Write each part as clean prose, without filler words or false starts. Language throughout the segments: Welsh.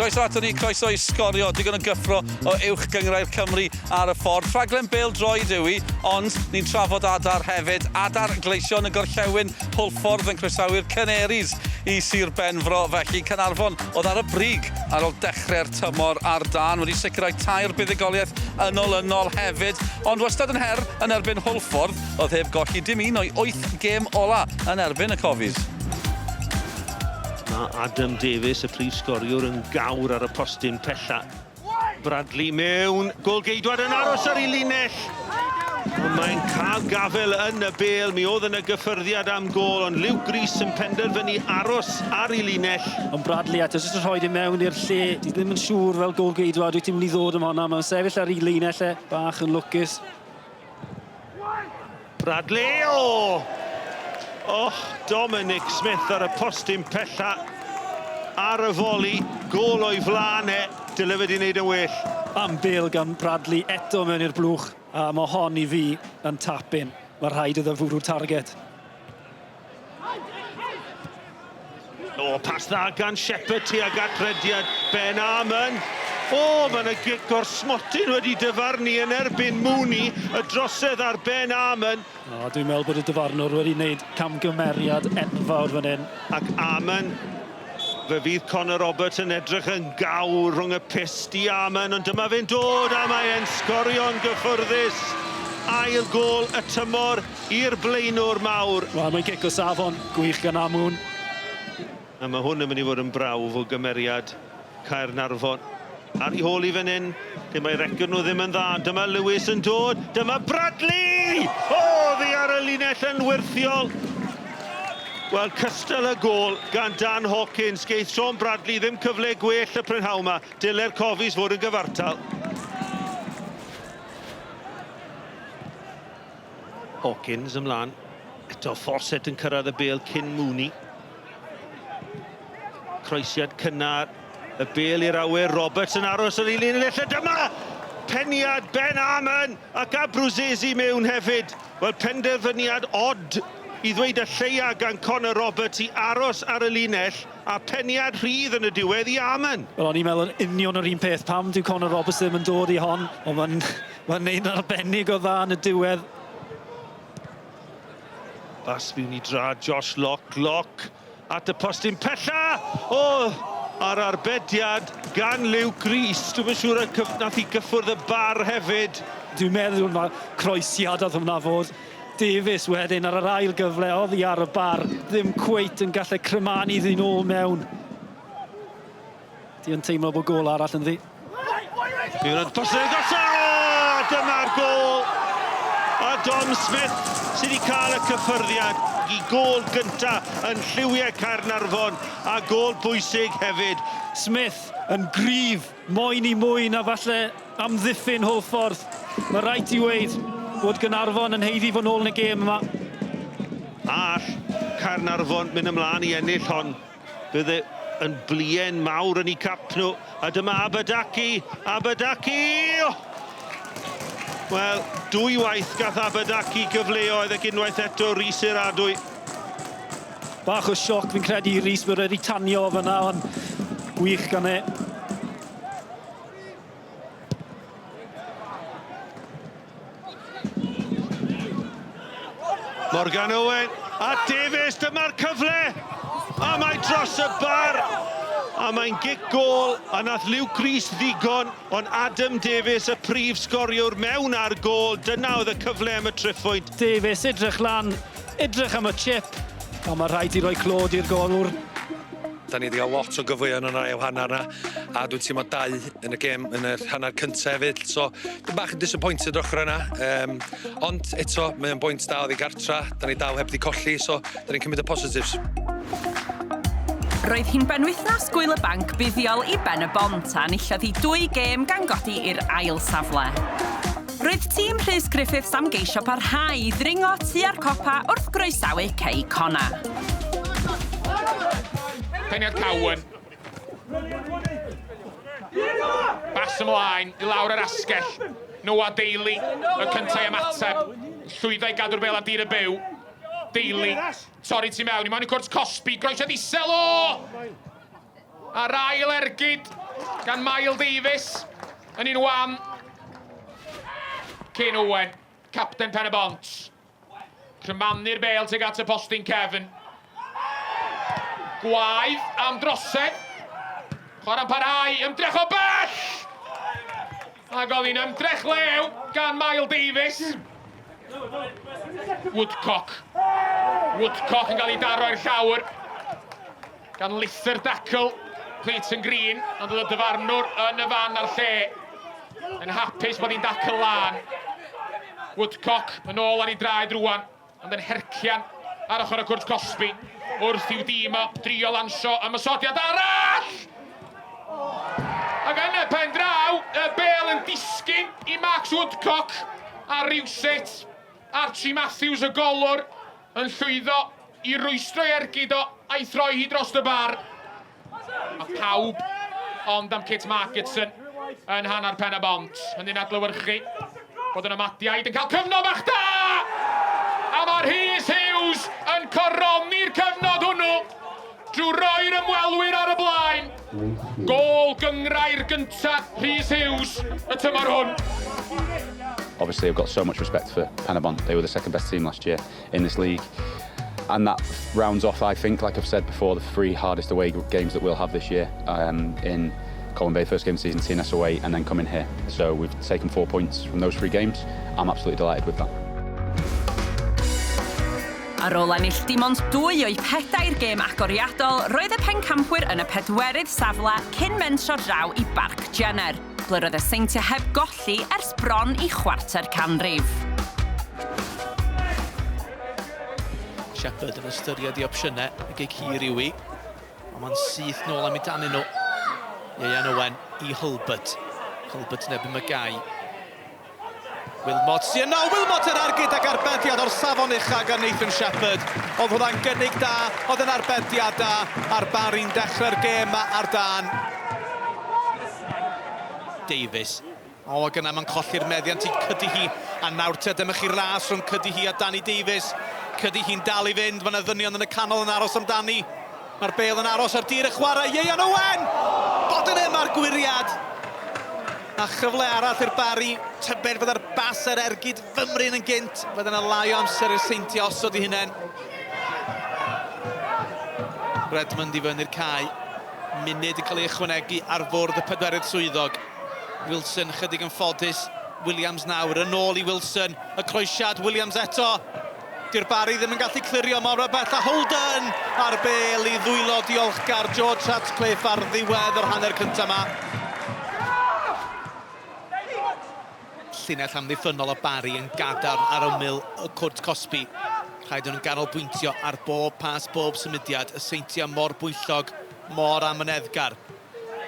Croeso ato ni, croeso i Sgorio, digon o gyffro o uwch gyngrau'r Cymru ar y ffordd. Rhaglen bêl droed yw i, ond ni'n trafod adar hefyd. Adar gleisio yn y gorllewin Hwlffordd yn croesawu'r Canaries i Sir Benfro. Felly Caernarfon oedd ar y brig ar ôl dechrau'r tymor ar dan. Wedi sicrhau tair buddigoliaeth ynol hefyd. Ond wastad yn her yn erbyn Hwlffordd, oedd heb golli dim un o'i 8 gêm ola yn erbyn y Cofis. Mae Adam Davies, y prif sgoriwr, yn gawr ar y postyn pella. Bradley mewn, gôl-geidwad yn aros ar ei linell. Mae'n cael gafel yn y bêl, mi oedd yn y gyffyrddiad am gôl, ond Luke Grease yn penderfynu aros ar ei linell. Ond Bradley eto, jyst yn rhoi i mewn i'r lle, di ddim yn siŵr fel gôl-geidwad, wyt ti'n mynd i ddod am honna, mae'n sefyll ar ei linell bach yn lwcus. Bradley, Dominic Smith ar y postyn pella ar y foli, gôl o'i flan dylefyd i wneud yn well. Am bêl gan Bradley eto mewn i'r blwch, a mae hon i fi yn tapin. Mae rhaid iddo fwrw'r target. Pas dda gan Shepherd tuag at rediad Ben Arman. Mae yna gic o'r smotyn wedi dyfarnu yn erbyn Mooney, y drosedd ar Ben Arman. Dwi'n meddwl bod y dyfarnwr wedi gwneud camgymeriad enfawr fan hyn. Ac Arman, fe fydd Connor Roberts yn edrych yn gawr rhwng y pist i Arman, ond dyma fe'n dod a mae e'n sgorio'n gyffyrddus. Ail gôl y tymor i'r blaenwr mawr. Mae'n gic o safon, gwych gan Amwn. A mae hwn yn mynd i fod yn brawf o gymeriad Caernarfon. Ar ei hôl i fan hyn, lle mae record nhw ddim yn dda. Dyma Lewis yn dod, dyma Bradley! Ddi ar y linell yn wirthiol. Wel, cystal y gôl gan Dan Hawkins. Geith Sean Bradley ddim cyfle gwell y prynhawn yma. Dyle'r Cofis fod yn gyfartal. Hawkins ymlaen. Eto Fawcett yn cyrraedd y bêl cyn Mooney. Croesiad cynnar. Y bêl i'r awyr, Roberts yn aros ar ei linell. Dyma peniad Ben Arman ac Abruzesi mewn hefyd. Wel, penderfyniad od i ddweud y lleia gan Connor Roberts i aros ar y linell a peniad rhydd yn y diwedd i Arman. Wel, o'n i'n meddwl yn union yr un peth pam dyw Connor Roberts ddim yn dod i hon, ond mae'n neud arbennig o dda yn y diwedd. Bas fiwn i dra Josh Lock at y postyn pella. Ar arbediad gan Luke Grease. Dwi'n yn siŵr nath i gyffwrdd y bar hefyd. Dwi'n meddwl mae croesiad oedd hwnna fod. Davies wedyn ar yr ail gyfle oedd hi ar y bar. Ddim cweit yn gallu crymanu ddyn ôl mewn. Di yn teimlo bod gôl arall yn ddi. Dyma'r gôl. A Dom Smith sydd wedi cael y cyffyrddiad i gôl gynta yn lliwiau Caernarfon a gôl bwysig hefyd. Smith yn gryf, moyn i mwy na falle amddiffyn Hwlffordd. Mae rhaid i weid bod Caernarfon yn heiddi fod nôl yn y gêm yma. All Caernarfon mynd ymlaen i ennill hon. Bydd yn blien mawr yn ei cap nhw. A dyma Aberdaki. Wel, dwy waith gath Aberdaki gyfleoedd ac unwaith eto Rhys i'r adwy. Bach o sioc fi'n credu i Rhys bod wedi tanio fyna, ond gwych gan e. Morgan Owen a Davies, dyma'r cyfle. A mae dros y bar. A mae'n gic gôl, a nath Luke Grease ddigon, ond Adam Davies, y prif sgoriwr, mewn ar gôl. Dyna oedd y cyfle am y triffwynt. Davies edrych lan, edrych am y chip, a mae rhaid i roi clod i'r golwr. Da ni wedi cael lot o gyfleon yna i'w hanner yna, a dwi'n teimlo 2 yn y gêm yn yr hanner cyntaf hefyd, so dwi'n bach yn disappointed ochr yna. Ond eto, mae'n bwynt da oddi gartra, da ni dal heb di colli, so da ni'n cymryd y positives. Roedd hi'n benwythnos gwyl y banc buddiol i Pen-y-Bont a enillodd hi 2 gêm gan godi i'r ail safle. Roedd tîm Rhys Griffiths am geisio parhau i ddringo tua'r copa wrth groesawu Connah. Peniad Cowan. Bas ymlaen, i lawr yr asgell. Noah Daly, y cyntaf ymateb. Llwyddo i gadw'r bêl ar dir y byw. Daly, torri ti mewn, i mewn i cwrs Cosby, groesiad isel A'r ail ergyd gan Mael Davies. Yn 1-1. Cyn Owen, capten Pen-y-Bont. Crymanu'r bêl tuag at y postyn Kevin. Gwaith am drosedd. Chwarae'n parhau, ymdrech o bell! Ac oedd hi'n ymdrech lew gan Mael Davies. Woodcock. Woodcock yn cael ei daro i'r llawr. Gan Lither Dacl. Cleiton Green, ond oedd y dyfarnwr yn y fan ar lle. Yn hapus bod hi'n dacl lan. Woodcock yn ôl ar ei draed rwan, ond yn hercian ar ochr y cwrt Cosby. Wrth i'w dîm o drio lansio ymysodiad arall! Ac yn y pen draw, y bêl yn disgyn i Max Woodcock a rywsut Archie Matthews y golwr yn llwyddo i rwystro'i ergyd o a'i throi hi dros y bar. A pawb ond am Kit Markinson yn hanner Pen-y-Bont. Hynny'n adlewyrchu bod yn ymadiaid yn cael cyfnod bach da! A mae'r Rhys Hughes yn coroni'r cyfnod hwnnw drwy roi'r ymwelwyr ar y blaen. Gôl gyngrau'r gyntaf Rhys Hughes y tymor hwn. Obviously, I've got so much respect for Pen-y-Bont. They were the second best team last year in this league. And that rounds off, I think, like I've said before, the 3 hardest away games that we'll have this year. In Colwyn Bay, first game of the season, TNS away, and then coming here. So we've taken 4 points from those 3 games. I'm absolutely delighted with that. Ar ôl ennill dim ond 2 o'i 4 gêm agoriadol, roedd y pencampwyr yn y 4edd safle cyn mentro draw i Barc Jenner, ble roedd y Seintiau heb golli ers bron i chwarter canrif. Shepherd yn ystyried i opsiynau y gig hir i'w i. Ond mae'n syth nôl am ei dannu nhw. Ieuan Owen i Hulbert. Hulbert neb yn Magai. Wilmot sy'n yno. Wilmot yn argyd ag arbediad o'r safon ucha gan Nathan Shepherd. Oedd hwnna'n gynnig da, oedd yn arbediad da, a'r Barry'n dechrau'r gêm ar dan. Davies. O, ac yna mae'n colli'r meddiant i cydi hi. A nawr te dymach i'r ras rhwng cydi hi a Danny Davies. Cydi hi'n dal i fynd, mae'n y ddynion yn y canol yn aros amdani. Mae'r bêl yn aros ar dir y chwarae. Ieuan Owen! Bod yn ym ar gwiriad. A chyfle arall i'r Barry. Tybed fydda'r bas ar ergyd fymryn yn gynt. Fydda'n y lai o amser i'r Seintiau osod i hunain. Redmond i fyny'r cae. Munud yn cael ei ychwanegu ar fwrdd y 4edd swyddog. Wilson chydig yn ffodus. Williams nawr yn ôl i Wilson. Y croesiad Williams eto. Di'r Barry ddim yn gallu clirio mor bell a Holden ar bêl i ddwylo diolchgar George Ratcliffe ar ddiwedd o'r hanner cyntaf yma. Llinell amddiffynol o Barry yn gadarn ar ymyl y cwrt Cosby. Rhaid nhw'n ganolbwyntio ar bob pas, bob symudiad. Y Seintiau mor bwyllog, mor amyneddgar.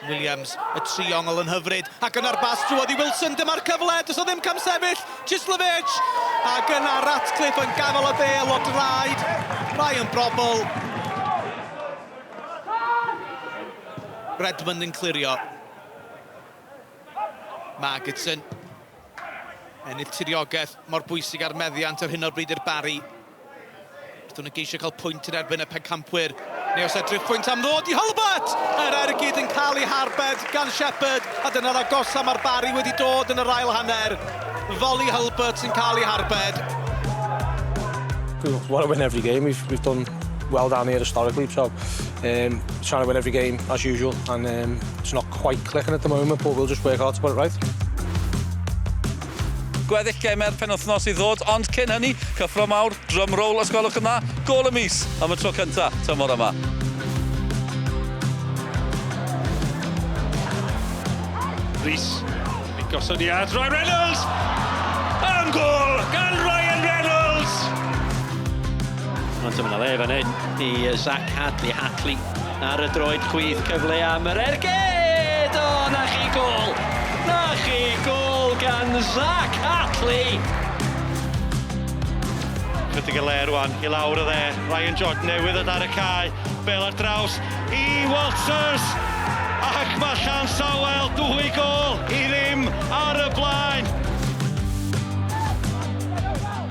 Williams, y triongl yn hyfryd, ac yna'r bas drwodd i Wilson, dyma'r cyfle, does o ddim cam sefyll, Chislovich, ac yna Ratcliffe yn gafel y bêl o draed, Ryan Brobl. Redmond yn clirio. Margetson. Ennill tiriogaeth mor bwysig ar meddiant ar hyn o bryd i'r Barry. Byddwn yn geisio cael pwynt yn erbyn y pencampwyr. Neu os edrych pwynt am ddod i Hulbert! Yr ergyd yn cael ei harbed gan Shepherd, a dyna'r agosam ar Barry wedi dod yn yr ail hanner. Volley Hulbert yn cael ei harbed. We want to win every game. We've done well down here historically, so trying to win every game as usual, and it's not quite clicking at the moment, but we'll just work hard to put it right. Gweddill gemer penwythnos i ddod, ond cyn hynny, cyffro mawr, drum roll os gwelwch yna, gol y mis am y tro cyntaf tymor yma. Rhys, ei gosodiad, Ryan Reynolds! Am gol gan Ryan Reynolds! Ond dyma le fan hyn i Zach Hadley ar y droed chwydd cyfle am yr ergyd! O, na chi gol! Na chi gol gan Zach Hadley! Chydig y le rwan, i lawr y dde. Ryan George newydd ar y cae. Bêl ar draws i Walters. Ac mae Llan Sawel 2 gol i ddim ar y blaen.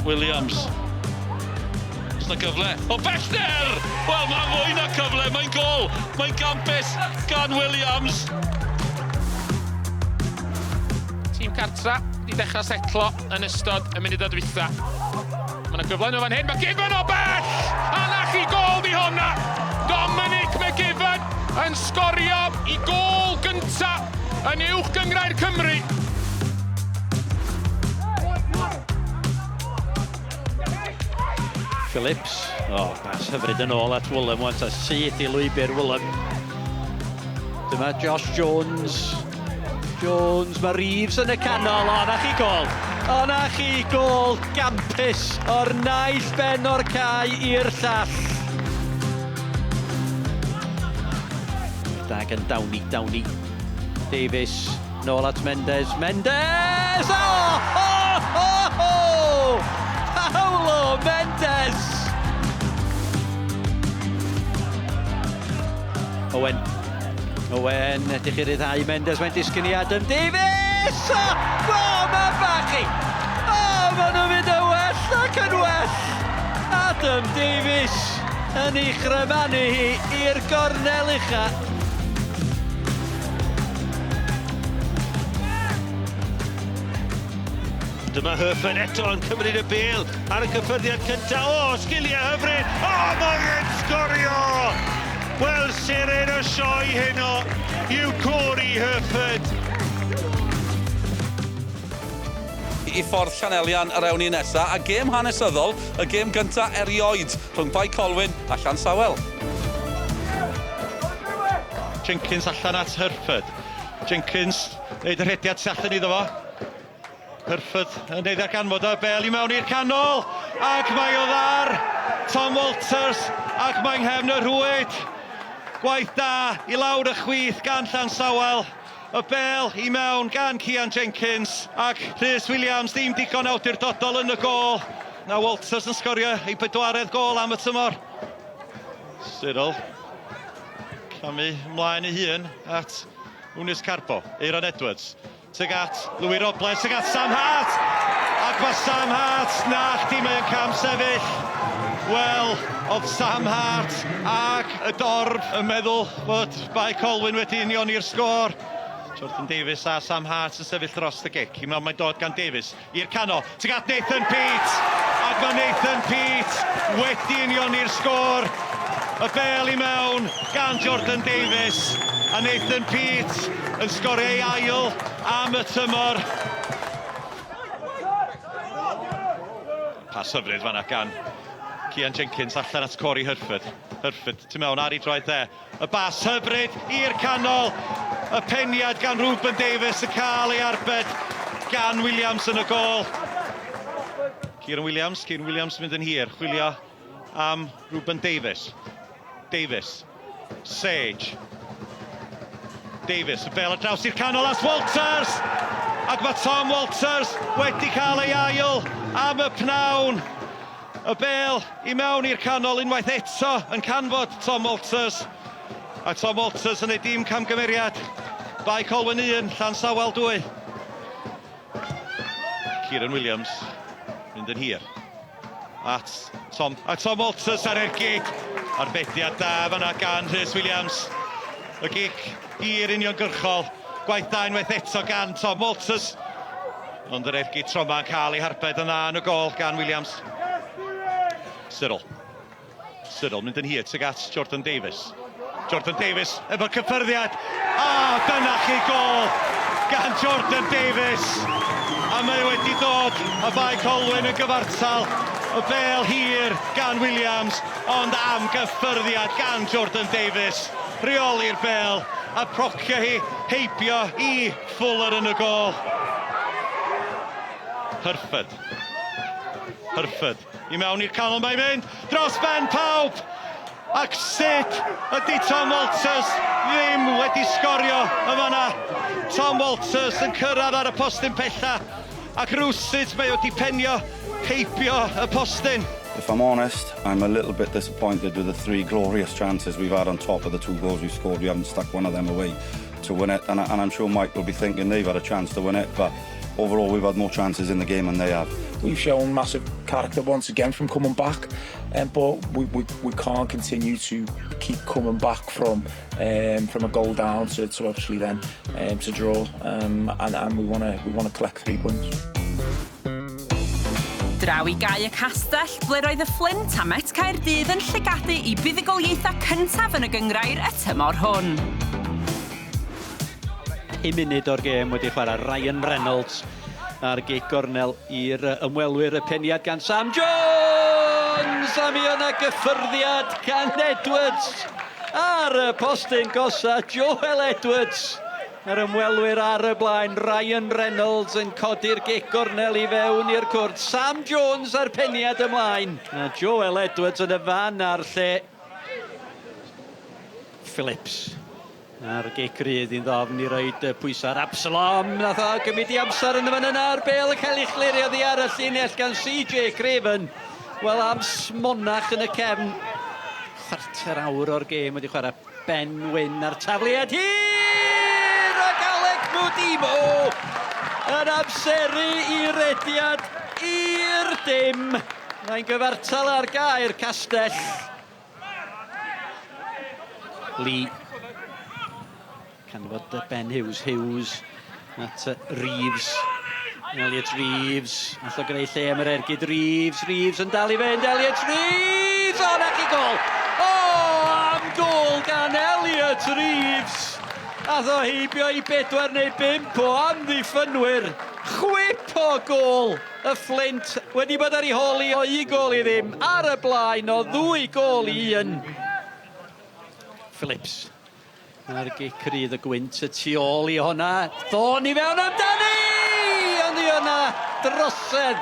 Williams. Oes na gyfle? O bellter! Wel, mae'n fwy na cyfle, mae'n gol. Mae'n campus gan Williams. cartra wedi dechrau setlo yn ystod y munud o dwytha. Mae yna gyfle nhw fan hyn, mae Gibbon o bell! A na chi gol di hwnna! Dominic McGibbon yn sgorio I gol gynta yn uwch gyngrair Cymru. Phillips, bas hyfryd yn ôl at Woolham, wan ta syth I lwybr Woolham. Dyma Josh Jones. Jones, mae Reeves yn y canol, o na chi gol. O na chi gol gampus o'r naill ben o'r cae i'r llall. Dag yn Downie. Davies, nôl at Mendes. Mendes! Paulo Mendes! Owen, edrych i'r ddau Mendes, mae'n disgyn I Adam Davies! Mae bachu! Maen nhw'n mynd yn well ac yn well! Adam Davies yn ei chrymanu hi i'r gornel ucha. Dyma Haverford eto yn cymryd y bêl ar y cyffyrddiad cyntaf. Sgiliau hyfryd! Mae'n sgorio! Wel, seren y sioe heno yw Corey Haverford. I ffordd Llanelian yr ewn I nesaf, a gêm hanesyddol, y gêm gynta erioed rhwng Bai Colwyn a Llansawel. Jenkins allan at Haverford. Jenkins neud yr hediad tu allan iddo fo. Haverford yn neud ar ganfod y bel I mewn i'r canol. Ac mae o ddar. Tom Walters ac mae'n nghefn y rhwyd. Gwaith da I lawr y chwith gan Llansawel. Y bel I mewn gan Cian Jenkins ac Rhys Williams ddim digon awdurdodol yn y gol. Na Walters yn sgorio ei bedwaredd gol am y tymor. Cyril camu ymlaen ei hun at Wnes Carpo, Aaron Edwards. Tuag at Louis Robles, tuag at Sam Hart. Ac mae Sam Hart nachdi mewn cam sefyll. Wel, oedd Sam Hart ac y dorf yn meddwl bod Bai Colwyn wedi union i'r sgôr. Jordan Davies a Sam Hart yn sefyll dros y gic. I mewn mae'n dod gan Davies i'r canol. Tuag at Nathan Peat. Ac mae Nathan Peat wedi union i'r sgôr. Y bel I mewn gan Jordan Davies. A Nathan Peat yn sgorio ei ail am y tymor. Pas hyfryd fan'na gan Cian Jenkins allan at Corey Haverford. Haverford tu mewn ar ei droed dde. Y bas hyfryd i'r canol. Y peniad gan Ruben Davies yn cael ei arbed gan Williams yn y gol. Cian Williams mynd yn hir. Chwilio am Ruben Davies. Davies. Sage. Davies, y bel ar draws i'r canol as Walters! Ac mae Tom Walters wedi cael ei ail am y pnawn. Y bel I mewn i'r canol unwaith eto yn canfod Tom Walters. A Tom Walters yn ei dim camgymeriad. Bai Colwyn 1, Llansawel 2. Kieran Williams mynd yn hir. At Tom Walters ar ergyd. Arbediad da fan'na gan Rhys Williams. Y gig i'r uniongyrchol. Gwaith da unwaith eto gan Tom Walters. Ond yr ergyd tro ma'n cael ei harbed yna yn y gol gan Williams. Cyril mynd yn hir tuag at Jordan Davies. Jordan Davies efo'r cyffyrddiad. Dyna chi gol gan Jordan Davies. A mae wedi dod a Bai Colwyn yn gyfartal. Y bel hir gan Williams, ond am gyffyrddiad gan Jordan Davies. Rheoli'r bel a procio hi heibio I Fuller yn y gol. Haverford I mewn i'r canol mae'n mynd dros ben pawb. Ac sut ydy Tom Walters ddim wedi sgorio y fan'na. Tom Walters yn cyrraedd ar y postyn pella ac rwsyd mae wedi penio heibio y postyn. If I'm honest, I'm a little bit disappointed with the 3 glorious chances we've had on top of the 2 goals we scored. We haven't stuck one of them away to win it, and I'm sure Mike will be thinking they've had a chance to win it, but overall we've had more chances in the game than they have. We've shown massive character once again from coming back, but we can't continue to keep coming back from a goal down to obviously then to draw, and we want to collect 3 points. Draw I gau y castell, ble roedd y Flint a Met Caerdydd yn llygadu I buddigoliaethau cyntaf yn y gyngrair y tymor hwn. 10 munud o'r gêm wedi chwarae Ryan Reynolds ar gig gornel i'r ymwelwyr y peniad gan Sam Jones. A mi yna gyffyrddiad gan Edwards ar y postyn gosa Joel Edwards. Yr ymwelwyr ar y blaen, Ryan Reynolds yn codi'r gig gornel I fewn i'r cwrt. Sam Jones ar peniad ymlaen. A Joel Edwards yn y fan ar lle. Phillips. Ar gig rydd i'n ddofn I roed pwysau'r Absalom. Nath o gymryd I amser yn y fan yna. Ar bel y cael ei chlirio ddi ar y llinell gan CJ Craven. Wel am smonach yn y cefn. Chwarter awr o'r gêm wedi chwarae Ben Wyn ar tafliad hir. Tymor yn amseru I rediad i'r dim. Mae'n gyfartal ar gair castell. Lee. Canfod Ben Hughes at Reeves. Elliot Reeves. All o greu lle am yr ergyd Reeves yn dal I fynd. Elliot Reeves! O, na chi gol! O, am gol gan Elliot Reeves! Ath o heibio I 4 neu 5 o amddiffynwyr. Chwip o gol y Flint wedi bod ar ei holi o 1 gol I ddim. Ar y blaen o 2 gol I 1. Phillips. Ar gic rydd y gwynt y tu ôl I honna. Thorn I fewn amdani! Ond I honna drosedd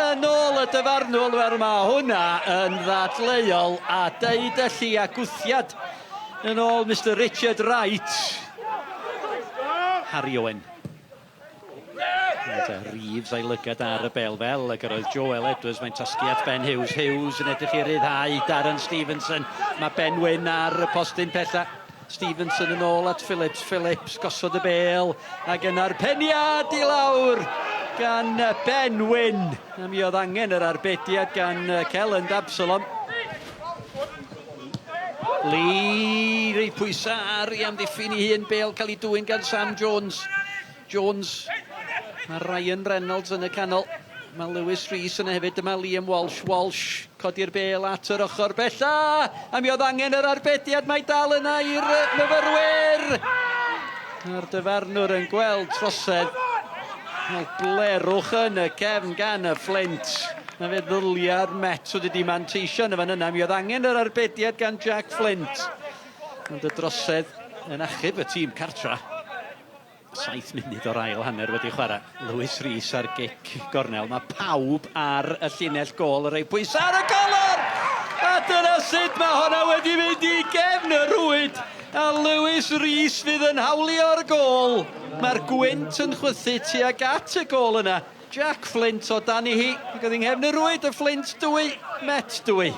yn ôl y dyfarnwr fel mae hwnna yn ddadleuol a deud y lli a gwthiad yn ôl Mr Richard Wright. Harry Owen. Reeves a'i lygad ar y bel fel ac oedd Joel Edwards mae'n tasgu at Ben Hughes. Hughes yn edrych I ryddhau Darren Stevenson. Mae Ben Wyn ar y postyn pella. Stevenson yn ôl at Phillips. Phillips gosod y bel ac yna'r peniad I lawr gan Ben Wyn. A mi oedd angen yr arbediad gan Celyn Absalom. Lee, rei pwysau I amddiffyn I hun, bel cael I dwyn gan Sam Jones. Jones, mae Ryan Reynolds yn y canol. Mae Lewis Rhys yn hefyd, dyma Liam Walsh. Walsh, codi'r bel at yr ochr bella. A mi oedd angen yr arbediad, mae dal yna i'r myfyrwyr. A'r dyfarnwr yn gweld trosedd. Mae blerwch yn y cefn gan y Flint. Na fe ddylia'r Met wedi manteisio yn y fan yna. Mi oedd angen yr arbediad gan Jack Flint. Ond y drosedd yn achub y tîm cartra. 7 munud o'r ail hanner wedi chwarae. Lewis Rhys ar gic gornel. Mae pawb ar y llinell gol. Yr ei pwys ar y golwr! A dyna sut mae hwnna wedi mynd I gefn y rwyd. A Lewis Rhys fydd yn hawlio'r gol. Mae'r gwynt yn chwythu tuag at y gol yna. Jack Flint o dan I hi. Ac oedd hi'n nghefn y rwyd y Flint 2, Met 2.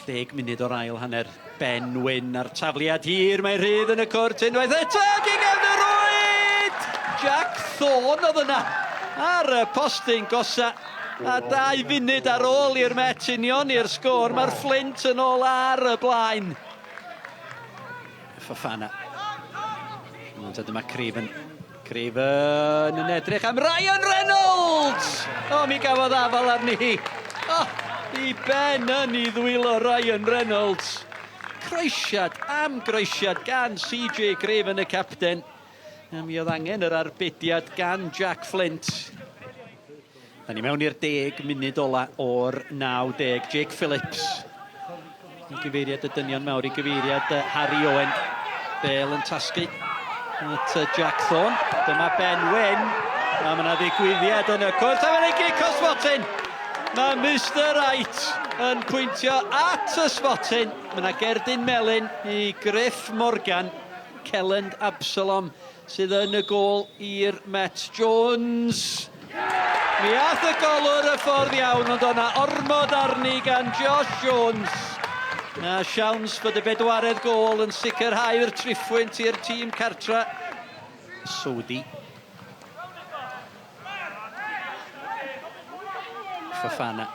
10 munud o'r ail hanner. Ben Wyn ar tafliad hir. Mae rydd yn y cwrt unwaith eto. Ac i'n nghefn y rwyd! Jack Thorne oedd yna. Ar y postyn gosa. A 2 funud ar ôl i'r Met union i'r sgôr. Mae'r Flint yn ôl ar y blaen. Fofana. Ond dyma Craven. Craven yn edrych am Ryan Reynolds! O, mi gafodd afal arni hi. O, I ben yn I ddwylo Ryan Reynolds. Croesiad am groesiad gan CJ Craven y capten. A mi oedd angen yr arbediad gan Jack Flint. Da ni mewn i'r 10 munud ola o'r 90. Jake Phillips. I gyfeiriad y dynion mawr I gyfeiriad Harry Owen. Bel yn tasgu at Jack Thorne. Dyma Ben Wyn. A mae yna ddigwyddiad yn y cwrt. A mae'n ei gic o sbotyn. Mae Mr Wright yn pwyntio at y sbotyn. Mae yna Gerdyn Melyn I Griff Morgan. Celyn Absalom sydd yn y gol i'r Met. Jones. Mi ath y golwr y ffordd iawn, ond o'na ormod arni gan Josh Jones. Na siawns fod y 4edd gol yn sicrhau'r triffwynt i'r tîm cartra. Saudi. Fofana.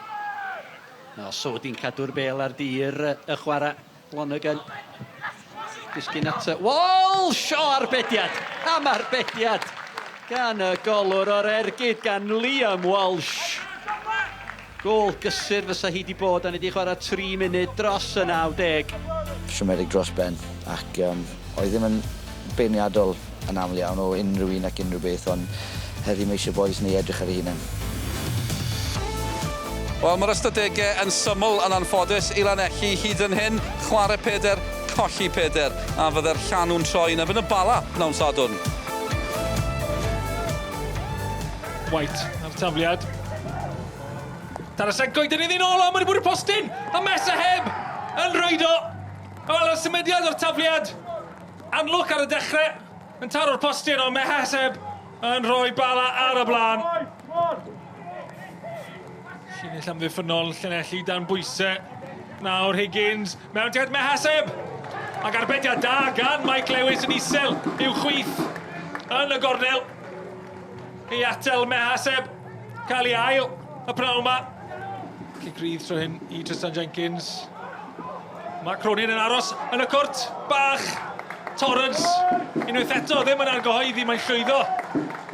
No, Sodi'n cadw'r bel ar dir y chwarae Lonergan. Disgyn at y... Walsh! O, arbediad! Am arbediad! Gan y golwr o'r ergyd, gan Liam Walsh. Gôl gysur fysa hi di bod, a ni di chwarae 3 munud dros y 90. Siomedig dros ben, ac oedd ddim yn beirniadol yn aml iawn o unrhyw un ac unrhyw beth, ond heddi mae eisiau boes ni edrych ar ei hunain. Wel, mae'r ystadegau yn syml yn anffodus i Llanelli hyd yn hyn, chwarae peder, colli peder, a fydde'r llanw'n troi yn erbyn y Bala mewn sadwrn. White ar tafliad. Tarasek goeden i ddyn ôl, ond wedi bod i'r postyn, a Mesa heb yn rhoido. Wel, y symudiad o'r tafliad. Anlwc ar y dechrau, yn taro'r postyn, ond Meheseb yn rhoi Bala ar y blaen. Llinell amddiffynol, Llanelli dan bwysau. Nawr Higgins, mewn diad Meheseb. Ac arbediad da gan Mike Lewis yn isel i'w chwith yn y gornel. I atel Meheseb, cael ei ail y pnawn yma. Cic rydd tro hyn i Tristan Jenkins. Mae Cronin yn aros yn y cwrt bach. Torrance, unwaith eto ddim yn argyhoeddi, mae'n llwyddo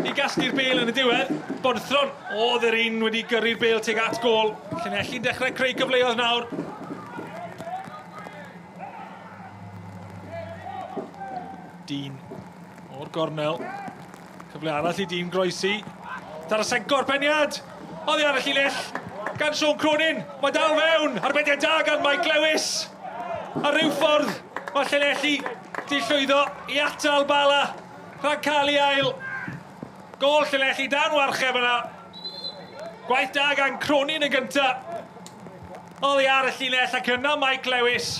i gasglu'r bêl yn y diwedd. Bonthron, oedd yr un wedi gyrru'r bêl tuag at gôl. Llanelli'n dechrau creu cyfleoedd nawr. Dean o'r gornel. Cyfle arall i Dean groesi. Tarasek gorpeniad. Oddi ar y llinell. Gan Sean Cronin. Mae dal fewn. Arbediad da gan Mike Lewis. Ar ryw ffordd. Mae Llanelli di llwyddo i atal Bala. Rhaid cael ei ail. Gôl Llanelli dan warcheb yna. Gwaith da gan Cronin yn gyntaf. Oddi ar y llinell ac yna Mike Lewis.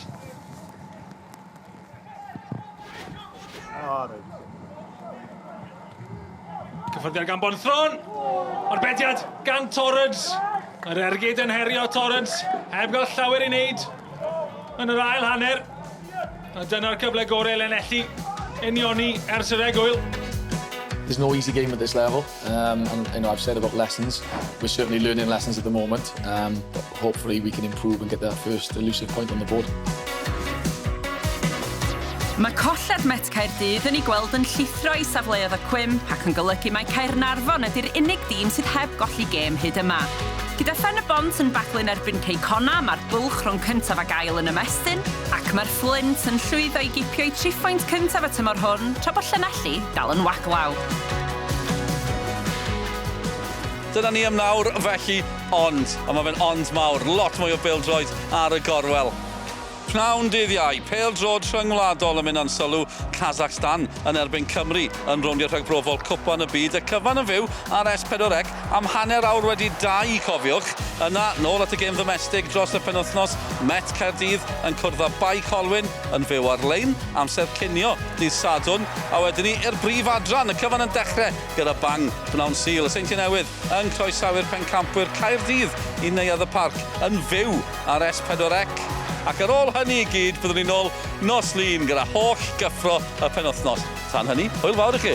Cyffyrddiad gan Bonthron. Arbediad gan Torrance. Mae'r ergyd yn herio Torrance. Heb gael llawer i wneud yn yr ail hanner. A dyna'r cyfle gorau Llanelli unioni ers yr egwyl. There's no easy game at this level, and I've said about lessons. We're certainly learning lessons at the moment, but hopefully we can improve and get that first elusive point on the board. Mae colled Met Caerdydd yn ei gweld yn llithro i safleoedd y cwymp ac yn golygu mae Caernarfon ydy'r unig dîm sydd heb golli gêm hyd yma. Gyda Pen-y-Bont yn baclu'n erbyn Connah, mae'r bwlch rhwng cyntaf ac ail yn ymestyn, ac mae'r Flint yn llwyddo i gipio i 3 phwynt cyntaf y tymor hwn, tra bod Llanelli dal yn waglaw. Dyna ni am nawr felly ond, a mae fe'n ond mawr, lot mwy o bêl-droed ar y gorwel. Pnawn dydd Iau, pêl-drod rhyngwladol yn mynd yn sylw, Kazakhstan yn erbyn Cymru yn rowndi'r rhagbrofol cwpan y byd. Y cyfan yn fyw ar S4C am hanner awr wedi 2, cofiwch. Yna, nôl at y gêm ddymestig dros y penwythnos, Met Caerdydd yn cwrdd â Bai Colwyn yn fyw ar-lein, amser cinio dydd Sadwrn, a wedyn ni i'r brif adran. Y cyfan yn dechrau gyda bang pnawn Sul. Y Seintiau Newydd yn croesawu'r pencampwyr Caerdydd i neuadd y parc yn fyw ar S4C. Ac ar ôl hynny i gyd, byddwn ni nôl nos lun gyda holl gyffro y penwythnos. Tan hynny, hwyl fawr i chi.